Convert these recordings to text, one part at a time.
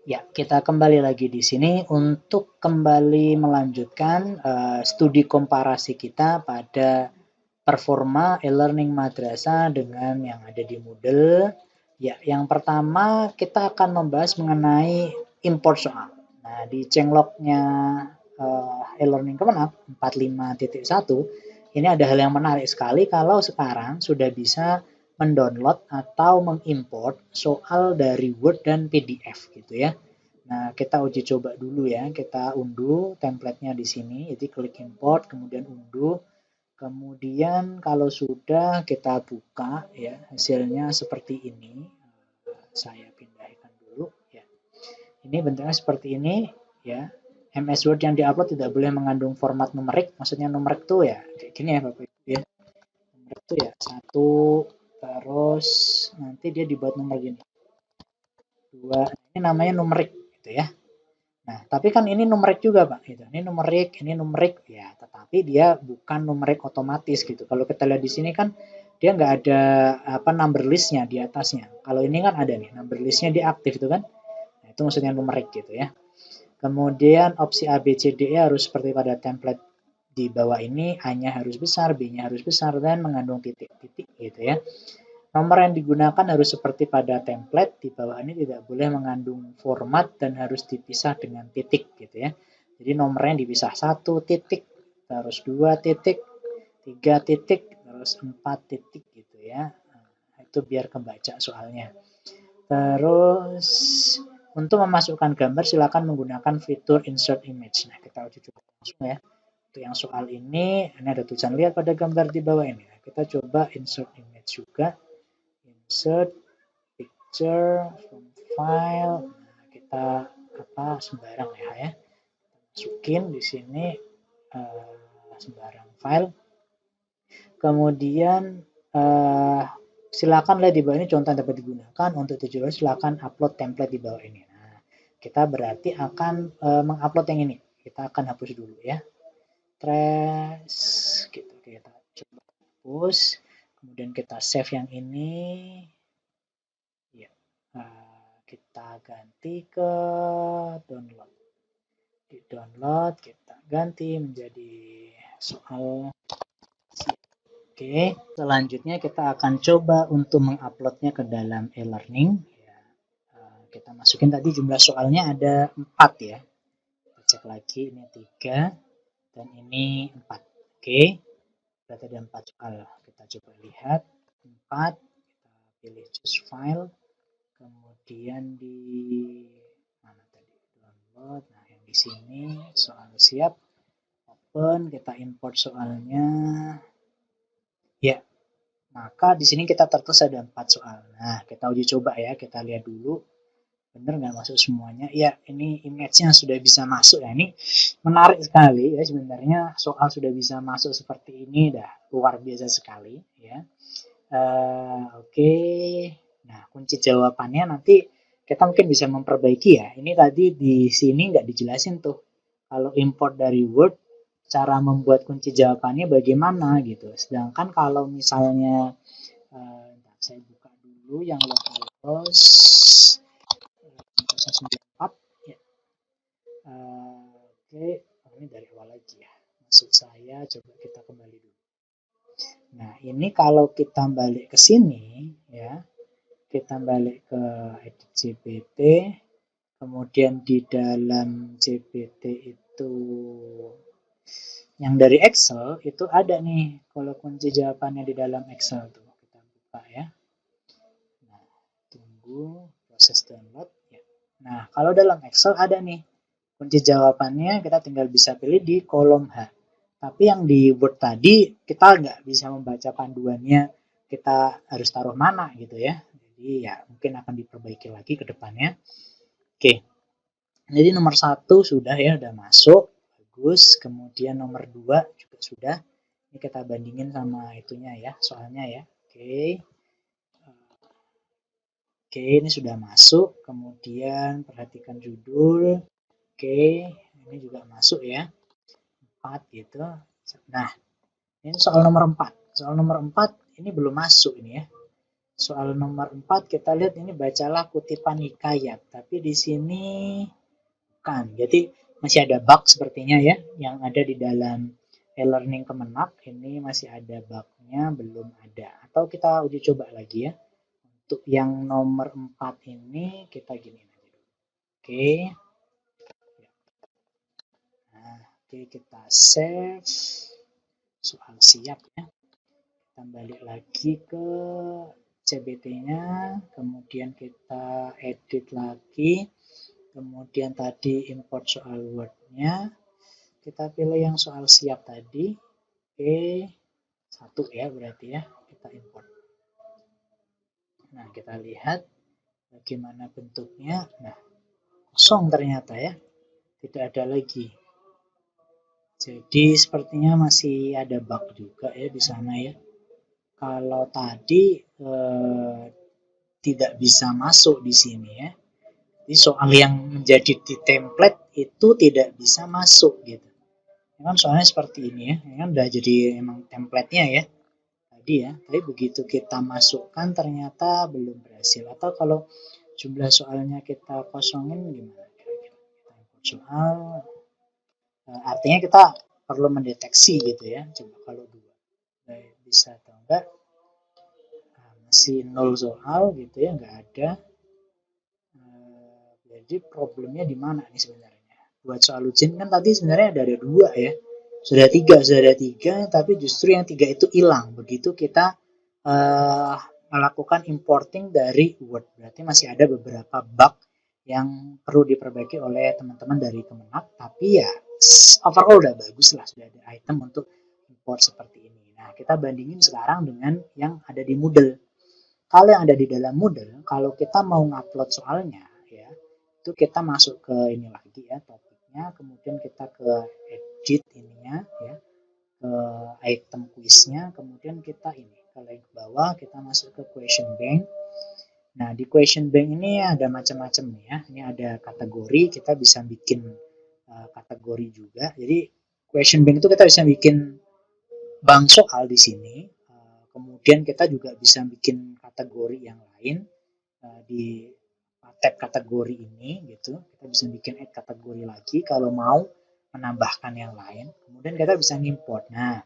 Ya, kita kembali lagi di sini untuk kembali melanjutkan studi komparasi kita pada performa e-learning madrasah dengan yang ada di Moodle. Ya, yang pertama kita akan membahas mengenai import soal. Nah, di changelognya e-learning Kemenat 45.1 ini ada hal yang menarik sekali kalau sekarang sudah bisa mendownload atau mengimport soal dari Word dan PDF gitu ya. Nah, kita uji coba dulu ya. Kita unduh template-nya di sini. Jadi klik import, kemudian unduh. Kemudian kalau sudah kita buka ya, hasilnya seperti ini. Saya pindahkan dulu ya. Ini bentuknya seperti ini ya. MS Word yang diupload tidak boleh mengandung format numerik. Maksudnya numerik tuh ya kayak gini ya Bapak Ibu ya. Numerik tuh ya satu, terus nanti dia dibuat nomor gini. Dua, ini namanya numerik gitu ya. Nah, tapi kan ini numerik juga, Pak, gitu. Ini numerik, ya, tetapi dia bukan numerik otomatis gitu. Kalau kita lihat di sini kan dia nggak ada apa number list-nya di atasnya. Kalau ini kan ada nih, number list-nya dia aktif itu kan. Nah, itu maksudnya numerik gitu ya. Kemudian opsi A, B, C, D harus seperti pada template di bawah ini, A-nya harus besar, B-nya harus besar, dan mengandung titik-titik gitu ya. Nomor yang digunakan harus seperti pada template, di bawah ini tidak boleh mengandung format dan harus dipisah dengan titik gitu ya. Jadi nomornya dipisah 1 titik, terus 2 titik, 3 titik, terus 4 titik gitu ya. Nah, itu biar kebaca soalnya. Terus untuk memasukkan gambar silakan menggunakan fitur insert image. Nah, kita uji coba langsung ya. Untuk yang soal ini ada tulisan lihat pada gambar di bawah ini. Nah, kita coba insert image juga. Insert picture from file. Nah, kita apa sembarang ya. Masukin di sini sembarang file. Kemudian silakan lihat di bawah ini contoh yang dapat digunakan. Untuk tujuan silakan upload template di bawah ini. Nah, kita berarti akan mengupload yang ini. Kita akan hapus dulu ya. Trash gitu, kita coba hapus. Kemudian kita save yang ini. Ya, kita ganti ke download. Di download kita ganti menjadi soal. Oke, selanjutnya kita akan coba untuk menguploadnya ke dalam e-learning. Ya, kita masukin tadi jumlah soalnya ada 4 ya. Kita cek lagi ini 3 dan ini 4. Oke, berarti ada 4 soal. Kita coba lihat 4. Kita pilih choose file. Kemudian di mana tadi? Download. Nah, yang di sini soal siap. Open, kita import soalnya. Ya, maka di sini kita tertulis ada 4 soal. Nah, kita uji coba ya, kita lihat dulu. Benar nggak masuk semuanya? Ya, ini image-nya sudah bisa masuk ya. Ini menarik sekali ya sebenarnya soal sudah bisa masuk seperti ini, dah luar biasa sekali ya. Oke. Nah, kunci jawabannya nanti kita mungkin bisa memperbaiki ya. Ini tadi di sini nggak dijelasin tuh. Kalau import dari Word, cara membuat kunci jawabannya bagaimana gitu. Sedangkan kalau misalnya saya buka dulu yang localhost 094 ya. Oke, ini dari awal lagi ya. Maksud saya coba kita kembali dulu. Nah, ini kalau kita balik ke sini ya, kita balik ke edit GPT, kemudian di dalam GPT itu yang dari Excel itu ada nih kalau kunci jawabannya di dalam Excel tuh kita buka ya. Nah, tunggu proses download ya. Nah, kalau dalam Excel ada nih kunci jawabannya, kita tinggal bisa pilih di kolom H. Tapi yang di Word tadi kita nggak bisa membaca panduannya, kita harus taruh mana gitu ya. Jadi ya mungkin akan diperbaiki lagi ke depannya. Oke, jadi nomor 1 sudah ya, udah masuk, bagus. Kemudian nomor 2 juga sudah. Ini kita bandingin sama itunya ya, soalnya ya. Oke. Oke, ini sudah masuk. Kemudian perhatikan judul. Oke, ini juga masuk ya. 4 gitu. Nah, ini soal nomor 4. Soal nomor 4 ini belum masuk ini ya. Soal nomor 4 kita lihat ini bacalah kutipan hikayat, tapi di sini kan. Jadi masih ada bug sepertinya ya yang ada di dalam e-learning Kemenak ini masih ada bugnya belum ada. Atau kita uji coba lagi ya. Untuk yang nomor 4 ini kita gini aja dulu. Oke. Nah, oke kita save. Soal siap ya. Kita balik lagi ke CBT-nya, kemudian kita edit lagi, kemudian tadi import soal Word-nya, kita pilih yang soal siap tadi, oke, 1 ya berarti ya, kita import. Nah, kita lihat bagaimana bentuknya. Nah, kosong ternyata ya, tidak ada lagi. Jadi sepertinya masih ada bug juga ya di sana ya. Kalau tadi tidak bisa masuk di sini ya. Jadi soal yang menjadi di template itu tidak bisa masuk gitu. Ini kan soalnya seperti ini ya. Ini kan udah jadi emang template-nya ya. Tadi ya. Tapi begitu kita masukkan ternyata belum berhasil. Atau kalau jumlah soalnya kita kosongin gimana kira-kira? Kita import soal. Artinya kita perlu mendeteksi gitu ya. Coba kalau 2. Bisa atau enggak? Masih 0 soal gitu ya. Enggak ada. Jadi problemnya di mana nih sebenarnya? Buat soal ujian kan tadi sebenarnya ada 2 ya. Sudah 3, tapi justru yang 3 itu hilang. Begitu kita melakukan importing dari Word. Berarti masih ada beberapa bug yang perlu diperbaiki oleh teman-teman dari Kemenak. Tapi ya overall udah bagus lah. Sudah ada item untuk import seperti ini. Nah, kita bandingin sekarang dengan yang ada di Moodle. Kalau yang ada di dalam Moodle, kalau kita mau ngupload soalnya, ya, itu kita masuk ke ini lagi ya, topiknya, kemudian kita ke edit ininya, ya, ke item quiznya, kemudian kita ini, kalau yang ke bawah, kita masuk ke question bank. Nah, di question bank ini ada macam-macam nih ya, ini ada kategori, kita bisa bikin kategori juga, jadi question bank itu kita bisa bikin bank soal di sini. Kemudian kita juga bisa bikin kategori yang lain di tab kategori ini gitu. Kita bisa bikin add kategori lagi kalau mau menambahkan yang lain. Kemudian kita bisa ngimport. Nah,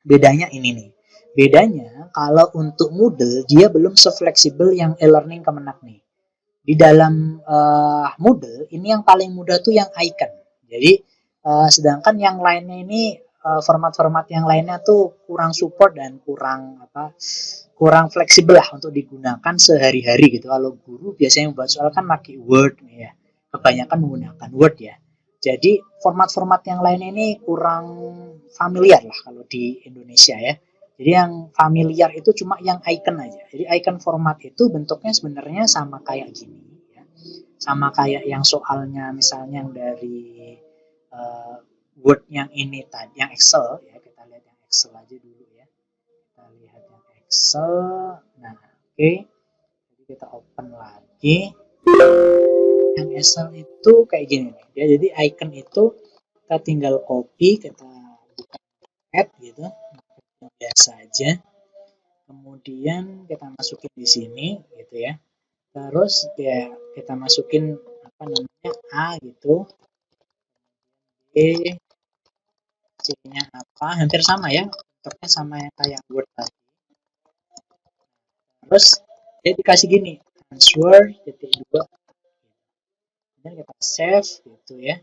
bedanya ini nih. Bedanya kalau untuk Moodle dia belum se-fleksibel yang e-learning Kemenak nih. Di dalam Moodle ini yang paling mudah tuh yang icon. Jadi sedangkan yang lainnya ini format-format yang lainnya tuh kurang support dan kurang fleksibel lah untuk digunakan sehari-hari gitu. Kalau guru biasanya membuat soal kan pakai Word ya, kebanyakan menggunakan Word ya. Jadi format-format yang lain ini kurang familiar lah kalau di Indonesia ya. Jadi yang familiar itu cuma yang icon aja. Jadi icon format itu bentuknya sebenarnya sama kayak gini ya. Sama kayak yang soalnya misalnya yang dari Word yang ini tadi, yang Excel ya. Kita lihat yang Excel aja dulu ya. Kita lihat yang Excel. Nah, oke. Jadi kita open lagi. Yang Excel itu kayak gini nih. Ya, jadi icon itu kita tinggal copy, kita buka add gitu. Biasa aja. Kemudian kita masukin di sini gitu ya. Terus ya kita masukin apa namanya A gitu. B, C-nya apa? Hampir sama ya. Bentuknya sama yang kayak Word tadi. Terus dia dikasih gini, transfer titik 2. Kemudian kita save gitu ya.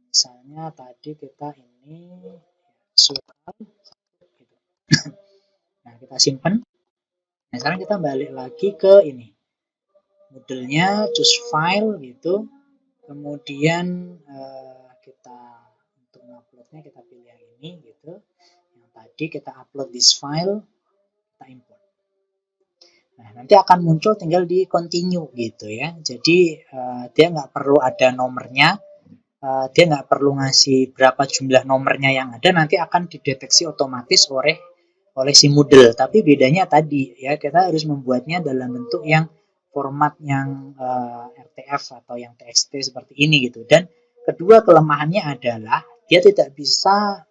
Misalnya tadi kita ini soal gitu. Nah, kita simpan. Nah, sekarang kita balik lagi ke ini. Modelnya choose file gitu. Kemudian kita untuk uploadnya kita pilih yang ini gitu. Yang tadi kita upload this file, kita import. Nah, nanti akan muncul tinggal di continue gitu ya. Jadi dia nggak perlu ada nomornya, dia nggak perlu ngasih berapa jumlah nomornya yang ada, nanti akan dideteksi otomatis oleh si Moodle. Tapi bedanya tadi ya, kita harus membuatnya dalam bentuk yang format yang RTF atau yang TXT seperti ini gitu. Dan kedua kelemahannya adalah dia tidak bisa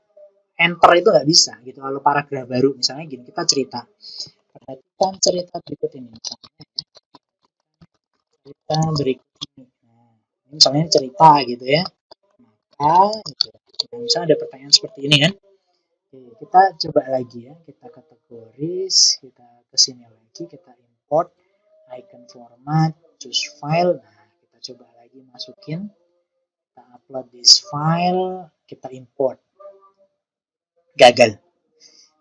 enter, itu nggak bisa gitu. Kalau paragraf baru misalnya gini, kita cerita Perhatikan cerita berikut ini. Cerita berikut ini. Nah, ini misalnya cerita gitu ya. Maka, gitu. Nah, misalnya ada pertanyaan seperti ini kan. Oke, kita coba lagi ya. Kita kategoris, kita kesini lagi, kita import icon format, choose file. Nah, kita coba lagi masukin. Kita upload this file, kita import. Gagal.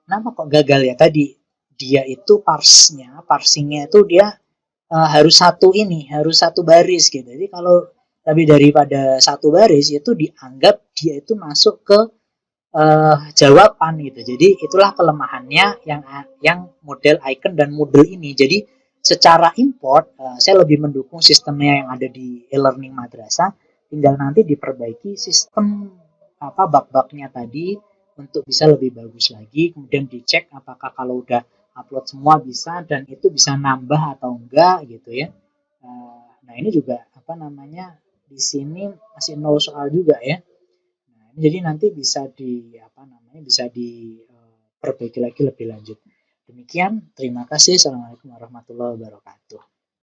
Kenapa kok gagal ya tadi? Dia itu parsingnya itu dia harus harus satu baris gitu. Jadi kalau lebih daripada satu baris itu dianggap dia itu masuk ke jawaban gitu. Jadi itulah kelemahannya yang model icon dan model ini. Jadi secara import saya lebih mendukung sistemnya yang ada di e-learning madrasah. Tinggal nanti diperbaiki sistem bug-bugnya tadi untuk bisa lebih bagus lagi. Kemudian dicek apakah kalau udah upload semua bisa dan itu bisa nambah atau enggak gitu ya. Nah ini juga di sini masih nol soal juga ya. Nah, jadi nanti bisa diperbaiki lagi lebih lanjut. Demikian, terima kasih. Assalamualaikum warahmatullahi wabarakatuh.